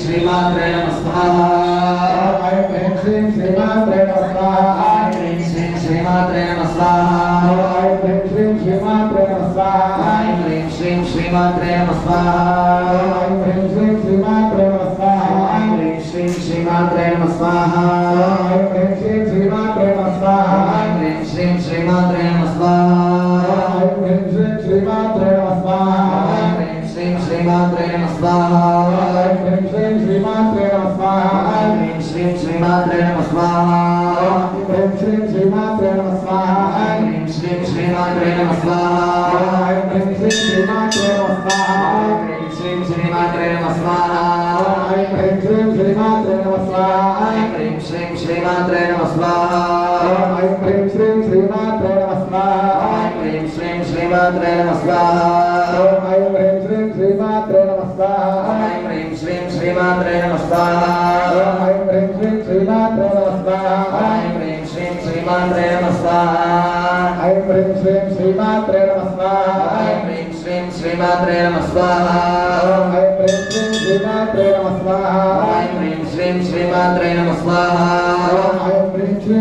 श्रीमात्रे नमः स्वाहा ऐं ह्रीं श्रीं श्रीमात्रे नमः स्वाहा ह्रीं श्रीं श्रीमात्रे नमः स्वाहा ऐं ह्रीं श्रीं श्रीमात्रे नमः स्वाहा ह्रीं श्रीं श्रीमात्रे नमः स्वाहा ऐं ह्रीं श्रीं श्रीमात्रे नमः स्वाहा ह्रीं श्रीं श्रीमात्रे नमः स्वाहा ऐं ह्रीं श्रीं श्रीमात्रे नमः स्वाहा ह्रीं श्रीं श्रीमात्रे नमः स्वाहा ऐं ह्रीं श्रीं श्रीमात्रे नमः स्वाहा ह्रीं श्रीं श्रीमात्रे नमः स्वाहा ऐं ह्रीं श्रीं श्रीमात्रे नमः स्वाहा ह्रीं श्रीं श्रीमात्रे नमः स्वाहा ह्रीं श्रीं श्रीमात्रे नमः स्वाहा ह्रीं श्रीं श्रीमात्रे नमः स्वाहा ऐं ह्रीं श्रीं श्रीमात्रे नमः स्वाहा ह्रीं श्रीं श्रीमात्रे नमः स्वाहा ऐं ह्रीं श्रीं श्रीमात्रे नमः स्वाहा ह्रीं श्रीं श्रीमात्रे नमः स्वाहा ऐं ह्रीं श्रीं श्रीमात्रे नमः स्वाहा ह्रीं श्रीं श्रीमात्रे नमः स्वाहा ऐं ह्रीं श्रीं श्रीमात्रे नमः स्वाहा ह्रीं श्रीं श्रीमात्रे नमः स्वाहा ऐं ह्रीं श्रीं श्रीमात्रे नमः स्वाहा ह्रीं श्रीं श्रीमात्रे नमः स्वाहा ऐं ह्रीं श्रीं श्रीमात्रे नमः स्वाहा ह्रीं श्रीं श्रीमात्रे नमः स्वाहा ऐं ह्रीं श्रीं श्रीमात्रे नमः स्वाहा ह्रीं श्रीं श्रीमात्रे नमः स्वाहा ऐं ह्रीं श्रीं